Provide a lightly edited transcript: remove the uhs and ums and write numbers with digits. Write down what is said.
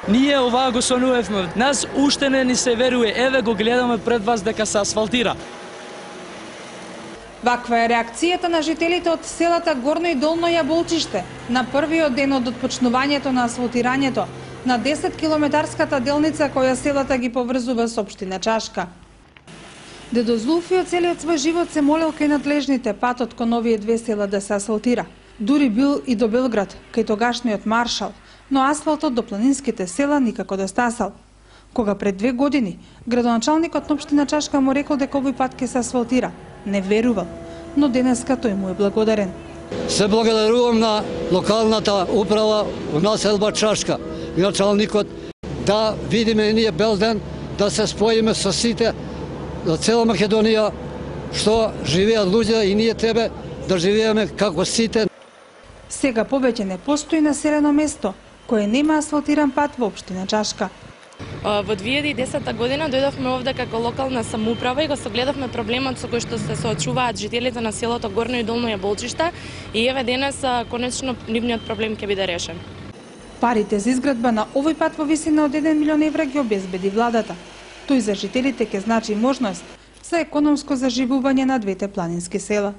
Ние оваа го сонувевме, нас уште не ни се веруе, еве го гледаме пред вас дека се асфалтира. Ваква е реакцијата на жителите од селата Горно и Долно Јаболчиште на првиот ден од отпочнувањето на асфалтирањето на 10-километарската делница која селата ги поврзува со општина Чашка. Дедо Зулфио целиот свој живот се молел кај надлежните патот кон овие две села да се асфалтира. Дури бил и до Белград, кај тогашниот маршал, но асфалтот до планинските села никако да стасал. Кога пред 2 години градоначалникот на општина Чашка му рекол дека овој пат ќе се асфалтира, не верувал, но денеска тој му е благодарен. Се благодарувам на локалната управа во населба Чашка и началникот да видиме ние Белден, да се споиме со сите за цела Македонија, што живеат луѓе и ние тебе да живееме како сите. Сега повеќе не постои населено место кое нема асфалтиран пат во општина Чашка. Во 2010 година дојдовме овде како локална самоуправа и го согледавме проблемот со кој што се соочуваат жителите на селото Горно и Долно Јаболчиште и еве денес конечно нивниот проблем ќе биде решен. Парите за изградба на овој пат во висина од 1 милион евра ги обезбеди владата. Тој за жителите ќе значи можност за економско заживување на двете планински села.